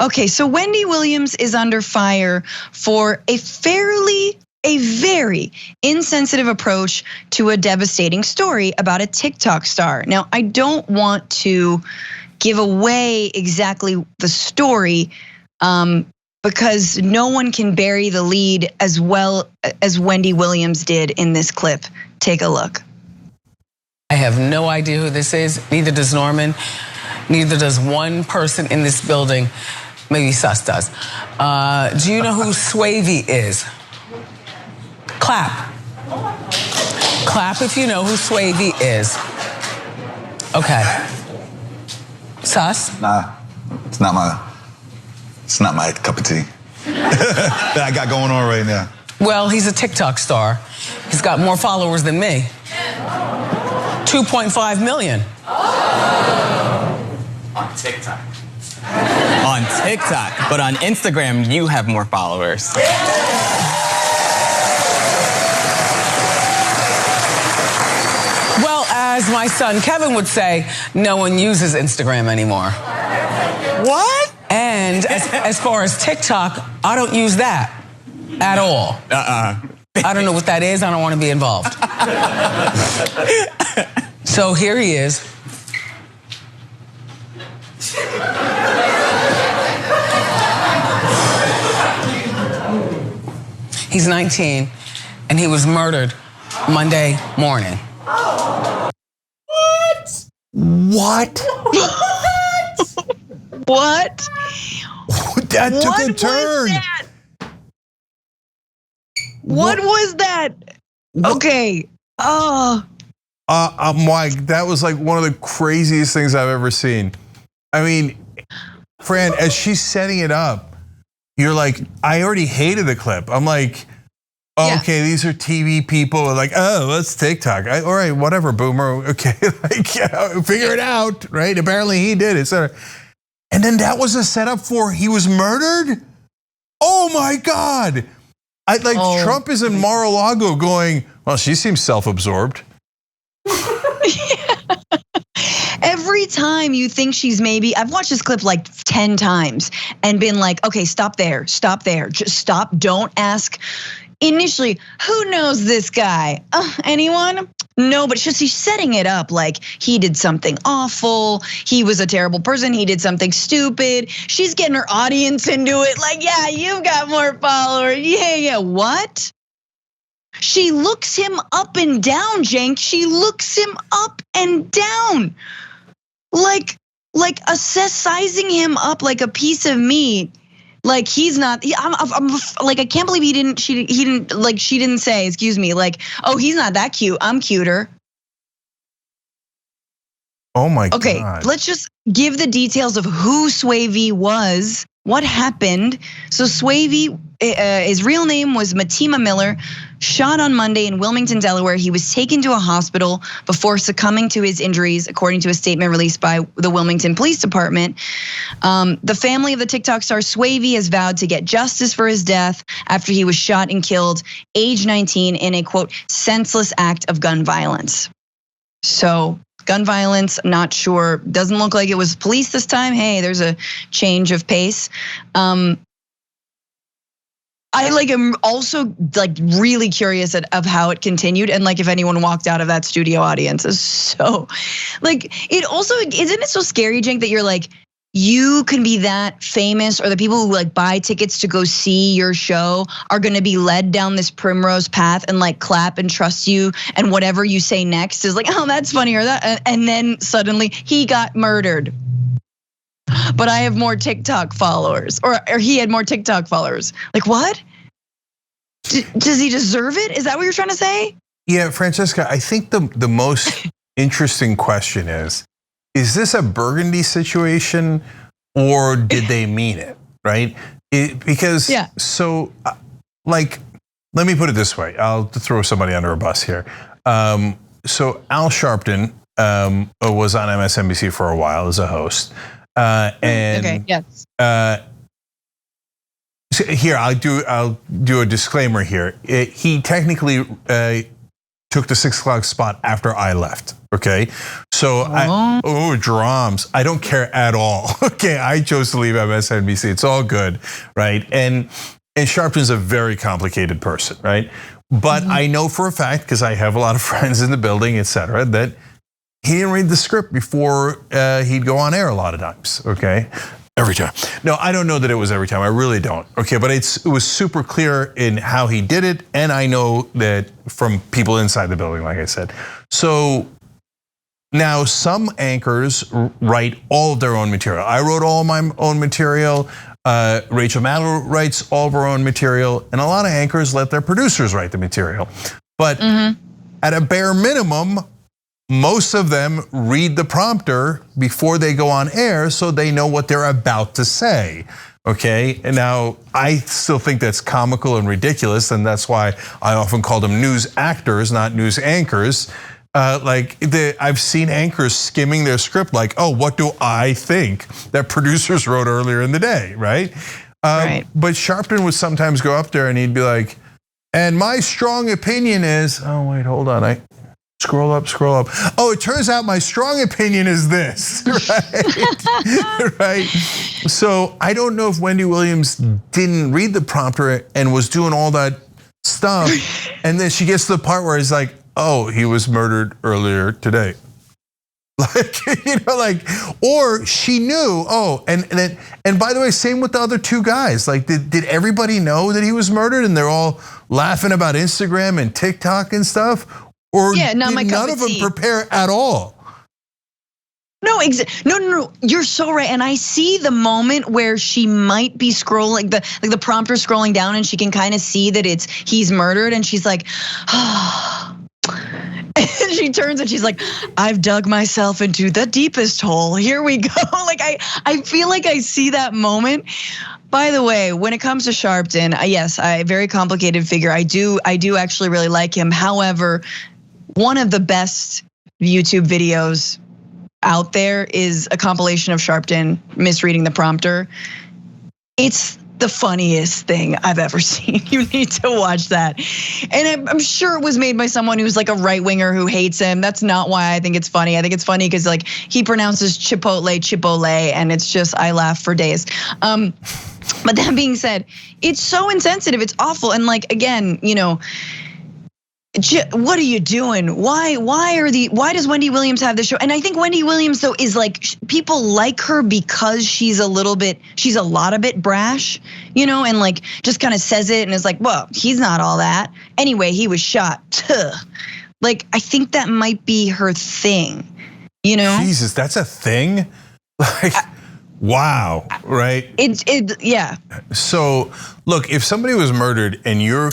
Okay, so Wendy Williams is under fire for a very insensitive approach to a devastating story about a TikTok star. Now, I don't want to give away exactly the story because no one can bury the lead as well as Wendy Williams did in this clip. Take a look. I have no idea who this is, neither does Norman, neither does one person in this building. Maybe Sus does. Do you know who Swavey is? Clap. Clap if you know who Swavey is. Okay. Sus? Nah, it's not my cup of tea that I got going on right now. Well, he's a TikTok star. He's got more followers than me. 2.5 million. On TikTok. On TikTok, but on Instagram, you have more followers. Well, as my son Kevin would say, no one uses Instagram anymore. What? And as far as TikTok, I don't use that at all. I don't know what that is. I don't want to be involved. So here he is. He's 19, and he was murdered Monday morning. What? What? That took a turn. What was that? Okay. I'm like, that was like one of the craziest things I've ever seen. I mean, Fran, as she's setting it up, you're like, I already hated the clip. I'm like, okay, these are TV people. Like, oh, that's TikTok. All right, whatever, boomer. Okay, like, figure it out, right? Apparently he did it. And then that was a setup for he was murdered? Oh my God. Trump is in Mar-a-Lago going, well, she seems self-absorbed. Every time you think she's maybe, I've watched this clip like 10 times and been like, okay, stop there, just stop, don't ask. Initially, who knows this guy? Anyone? No, but she's setting it up like he did something awful, he was a terrible person, he did something stupid. She's getting her audience into it like, yeah, you've got more followers, yeah, what? She looks him up and down, Cenk. She looks him up and down. Like sizing him up like a piece of meat. Like he's not. I'm like, I can't believe she didn't say, excuse me, like, oh, he's not that cute, I'm cuter. Oh my God. Okay, let's just give the details of who Swavey was, what happened. So Swavey, his real name was Matima Miller, shot on Monday in Wilmington, Delaware. He was taken to a hospital before succumbing to his injuries, according to a statement released by the Wilmington Police Department. The family of the TikTok star Swavey has vowed to get justice for his death after he was shot and killed, age 19, in a quote, senseless act of gun violence. So gun violence, not sure. Doesn't look like it was police this time. Hey, there's a change of pace. I am also really curious of how it continued and if anyone walked out of that studio audience. So it also, isn't it so scary, Cenk, that you're you can be that famous, or the people who buy tickets to go see your show are gonna be led down this primrose path and clap and trust you, and whatever you say next is oh, that's funny, or that, and then suddenly he got murdered. But I have more TikTok followers, or he had more TikTok followers. What? Does he deserve it? Is that what you're trying to say? Yeah, Francesca, I think the most interesting question is this a Burgundy situation, or did they mean it, right? So let me put it this way. I'll throw somebody under a bus here. So Al Sharpton was on MSNBC for a while as a host. Okay, yes. So here, I'll do a disclaimer here. He technically took the 6 o'clock spot after I left. Okay, so drums. I don't care at all. Okay, I chose to leave MSNBC. It's all good, right? And Sharpton's a very complicated person, right? But I know for a fact, because I have a lot of friends in the building, et cetera, that he didn't read the script before he'd go on air a lot of times. Okay. Every time. No, I don't know that it was every time. I really don't. Okay, but it was super clear in how he did it, and I know that from people inside the building, like I said. So now some anchors write all of their own material. I wrote all my own material. Rachel Maddow writes all of her own material, and a lot of anchors let their producers write the material. But at a bare minimum, most of them read the prompter before they go on air so they know what they're about to say, okay? And now I still think that's comical and ridiculous, and that's why I often call them news actors, not news anchors. I've seen anchors skimming their script like, oh, what do I think that producers wrote earlier in the day, right? Right. But Sharpton would sometimes go up there and he'd be like, and my strong opinion is, oh wait, hold on, Scroll up. Oh, it turns out my strong opinion is this, right? Right? So I don't know if Wendy Williams didn't read the prompter and was doing all that stuff, and then she gets to the part where it's like, oh, he was murdered earlier today. Or she knew, and by the way, same with the other 2 guys. Like, did everybody know that he was murdered and they're all laughing about Instagram and TikTok and stuff? Or did none of them prepare at all? No, no. You're so right, and I see the moment where she might be scrolling, the prompter scrolling down, and she can kind of see that he's murdered, and she's like, and she turns and she's like, I've dug myself into the deepest hole. Here we go. Like I feel like I see that moment. By the way, when it comes to Sharpton, yes, very complicated figure. I do actually really like him. However, one of the best YouTube videos out there is a compilation of Sharpton misreading the prompter. It's the funniest thing I've ever seen. You need to watch that. And I'm sure it was made by someone who's like a right winger who hates him. That's not why I think it's funny. I think it's funny because like he pronounces Chipotle, and it's just, I laugh for days. But that being said, it's so insensitive. It's awful. And like, again, what are you doing? Why does Wendy Williams have this show? And I think Wendy Williams though is like, people like her because she's a lot of bit brash, and like just kind of says it and is like, well, he's not all that. Anyway, he was shot. Like, I think that might be her thing, Jesus, that's a thing? Like, wow, right? Yeah. So look, if somebody was murdered and your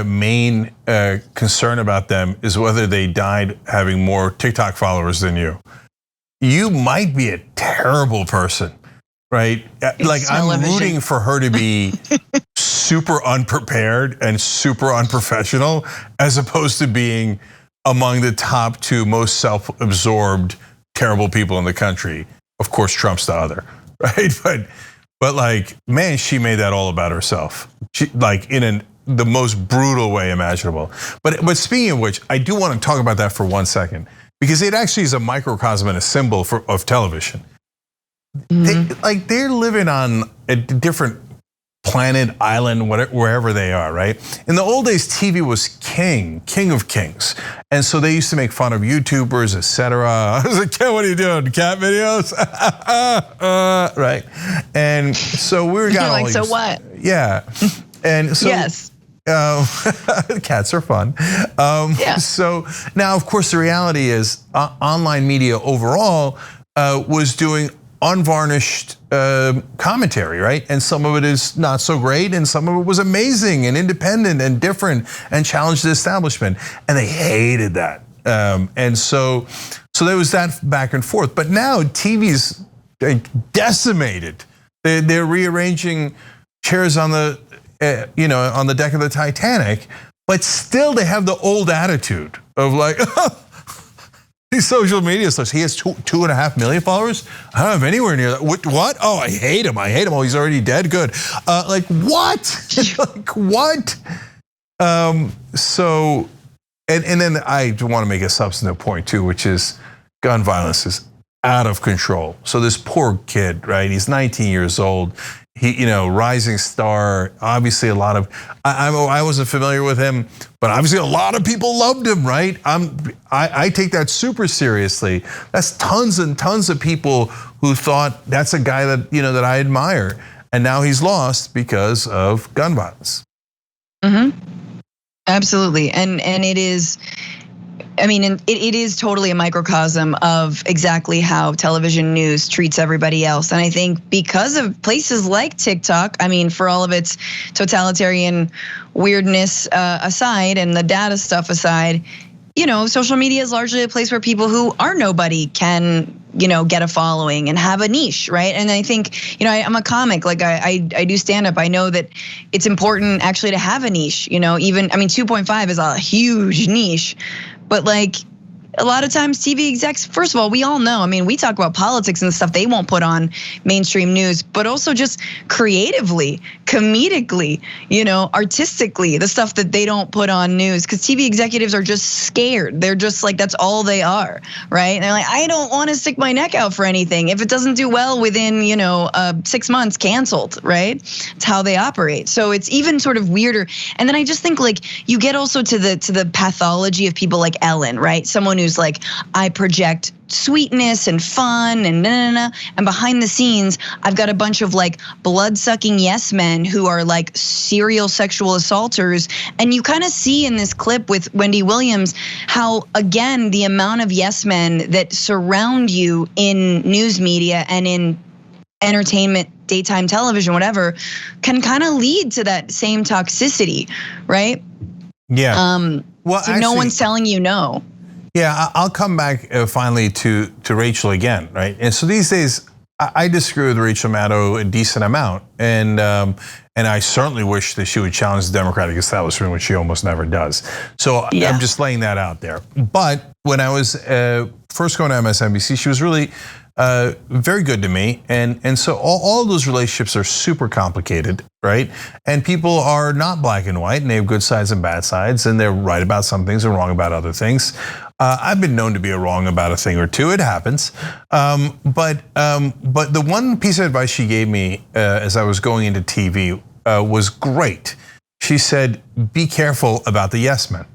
main concern about them is whether they died having more TikTok followers than you might be a terrible person, right? Like, I'm rooting for her to be super unprepared and super unprofessional, as opposed to being among the top 2 most self-absorbed, terrible people in the country. Of course, Trump's the other, right? But like, man, she made that all about herself. She, like, in the most brutal way imaginable. But speaking of which, I do want to talk about that for 1 second, because it actually is a microcosm and a symbol of television. They're living on a different planet, island, wherever they are, right? In the old days, TV was king of kings. And so they used to make fun of YouTubers, etc. I was like, what are you doing, cat videos? Right? And so we got all like, these, so what? Yeah, and so yes. Cats are fun. So now, of course, the reality is online media overall was doing unvarnished commentary, right? And some of it is not so great, and some of it was amazing and independent and different and challenged the establishment, and they hated that. And so there was that back and forth. But now TV's decimated. They're rearranging chairs on the on the deck of the Titanic, but still they have the old attitude of like, these social media stars. He has 2.5 million followers. I don't have anywhere near that. What? Oh, I hate him. Oh, he's already dead. Good. Like what? Like what? So And then I want to make a substantive point too, which is gun violence is out of control. So this poor kid, right? He's 19 years old. He, rising star. Obviously, a lot of I wasn't familiar with him, but obviously a lot of people loved him, right? I take that super seriously. That's tons and tons of people who thought that's a guy that that I admire, and now he's lost because of gun violence. Absolutely, and it is. I mean, it is totally a microcosm of exactly how television news treats everybody else. And I think because of places like TikTok, I mean, for all of its totalitarian weirdness aside and the data stuff aside, social media is largely a place where people who are nobody can, get a following and have a niche, right? And I think, I'm a comic, like I do stand up. I know that it's important actually to have a niche, even, 2.5 is a huge niche. But like a lot of times TV execs, first of all, we all know, we talk about politics and stuff they won't put on mainstream news, but also just creatively, comedically, artistically, the stuff that they don't put on news, because TV executives are just scared. They're just like, that's all they are, right? And they're like, I don't want to stick my neck out for anything. If it doesn't do well within, 6 months, canceled, right? It's how they operate. So it's even sort of weirder. And then I just think like you get also to the pathology of people like Ellen, right? Someone who's like, I project sweetness and fun and and behind the scenes, I've got a bunch of like blood-sucking yes men who are like serial sexual assaulters. And you kind of see in this clip with Wendy Williams how, again, the amount of yes men that surround you in news media and in entertainment, daytime television, whatever, can kind of lead to that same toxicity, right? Yeah. Well, so actually, no one's telling you no. Yeah, I'll come back finally to Rachel again, right? And so these days, I disagree with Rachel Maddow a decent amount, and I certainly wish that she would challenge the Democratic establishment, which she almost never does. So yeah. I'm just laying that out there. But when I was first going to MSNBC, she was really very good to me, and so all of those relationships are super complicated, right? And people are not black and white, and they have good sides and bad sides, and they're right about some things and wrong about other things. I've been known to be wrong about a thing or two. It happens, but the one piece of advice she gave me as I was going into TV was great. She said, "Be careful about the yes men."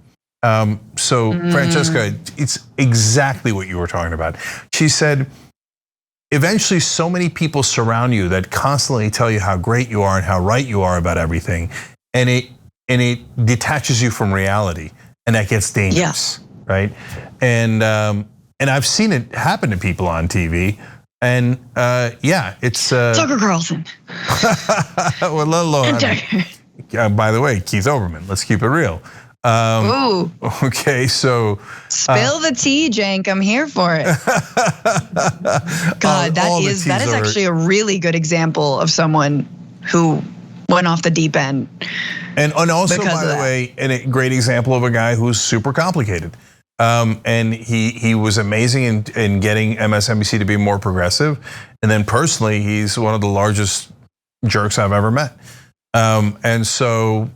Francesca, it's exactly what you were talking about. She said, eventually so many people surround you that constantly tell you how great you are and how right you are about everything, and it detaches you from reality, and that gets dangerous, right? And I've seen it happen to people on TV, and it's Tucker Carlson. Well, let alone, by the way, Keith Olbermann. Let's keep it real. Ooh. Okay, so spill the tea, Cenk. I'm here for it. God, that is actually a really good example of someone who went off the deep end. And also, by the way, and a great example of a guy who's super complicated. And he was amazing in getting MSNBC to be more progressive. And then personally, he's one of the largest jerks I've ever met. And so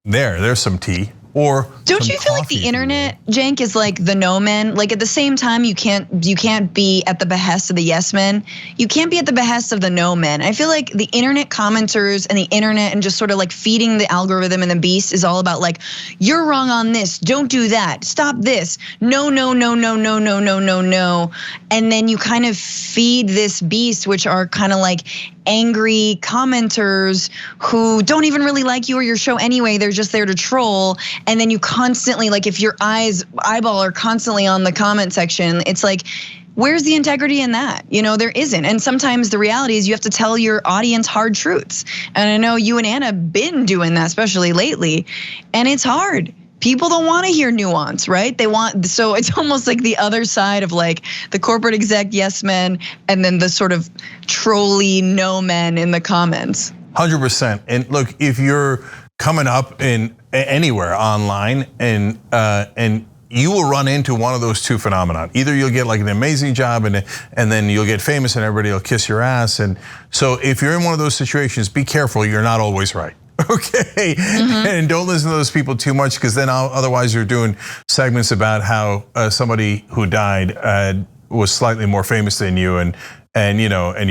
there's some tea. Or don't you feel like the internet, Cenk, is like the no men? Like at the same time, you can't be at the behest of the yes men. You can't be at the behest of the no men. I feel like the internet commenters and the internet and just sort of like feeding the algorithm and the beast is all about like, you're wrong on this, don't do that, stop this, no. And then you kind of feed this beast, which are kind of like angry commenters who don't even really like you or your show anyway. They're just there to troll. And then you constantly, like if your eyeball are constantly on the comment section, it's like, where's the integrity in that? There isn't. And sometimes the reality is you have to tell your audience hard truths. And I know you and Anna have been doing that, especially lately. And it's hard. People don't want to hear nuance, right? So it's almost like the other side of like the corporate exec yes men and then the sort of trolly no men in the comments. 100%. And look, if you're coming up in anywhere online and you will run into one of those two phenomena. Either you'll get like an amazing job and then you'll get famous and everybody will kiss your ass. And so if you're in one of those situations, be careful, you're not always right. Okay, and don't listen to those people too much, because then otherwise you're doing segments about how somebody who died was slightly more famous than you, and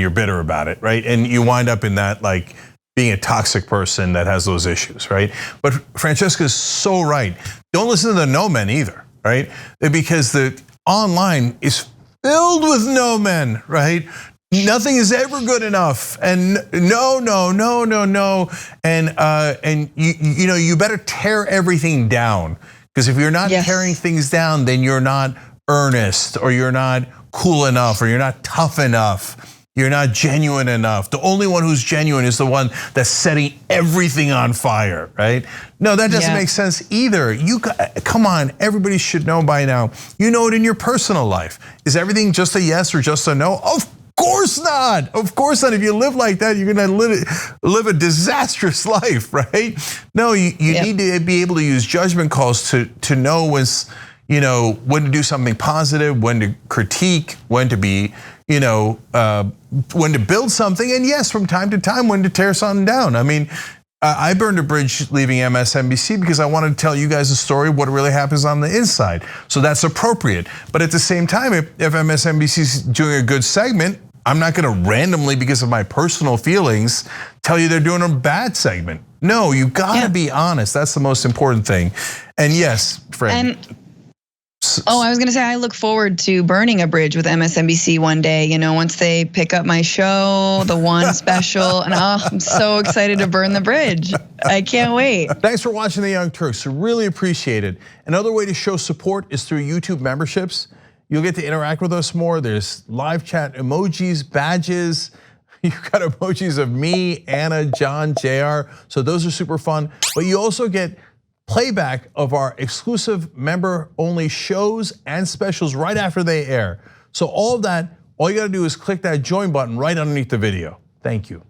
you're bitter about it, right? And you wind up in that like being a toxic person that has those issues, right? But Francesca is so right. Don't listen to the no men either, right? Because the online is filled with no men, right? Nothing is ever good enough, and no, and you better tear everything down, because if you're not tearing things down, then you're not earnest, or you're not cool enough, or you're not tough enough, you're not genuine enough. The only one who's genuine is the one that's setting everything on fire, right? No, that doesn't make sense either. Come on, everybody should know by now. You know it in your personal life. Is everything just a yes or just a no? Of course not. Of course not. If you live like that, you're gonna live a disastrous life, right? No, you need to be able to use judgment calls to know when to do something positive, when to critique, when to be, when to build something, and yes, from time to time, when to tear something down. I mean, I burned a bridge leaving MSNBC because I wanted to tell you guys a story of what really happens on the inside. So that's appropriate. But at the same time, if MSNBC is doing a good segment, I'm not gonna randomly, because of my personal feelings, tell you they're doing a bad segment. No, you gotta be honest. That's the most important thing. And yes, Fred. I was gonna say, I look forward to burning a bridge with MSNBC one day, once they pick up my show, the one special, and I'm so excited to burn the bridge. I can't wait. Thanks for watching the Young Turks, really appreciate it. Another way to show support is through YouTube memberships. You'll get to interact with us more. There's live chat emojis, badges. You've got emojis of me, Anna, John, JR, so those are super fun. But you also get playback of our exclusive member-only shows and specials right after they air. So all of that, all you gotta do is click that join button right underneath the video. Thank you.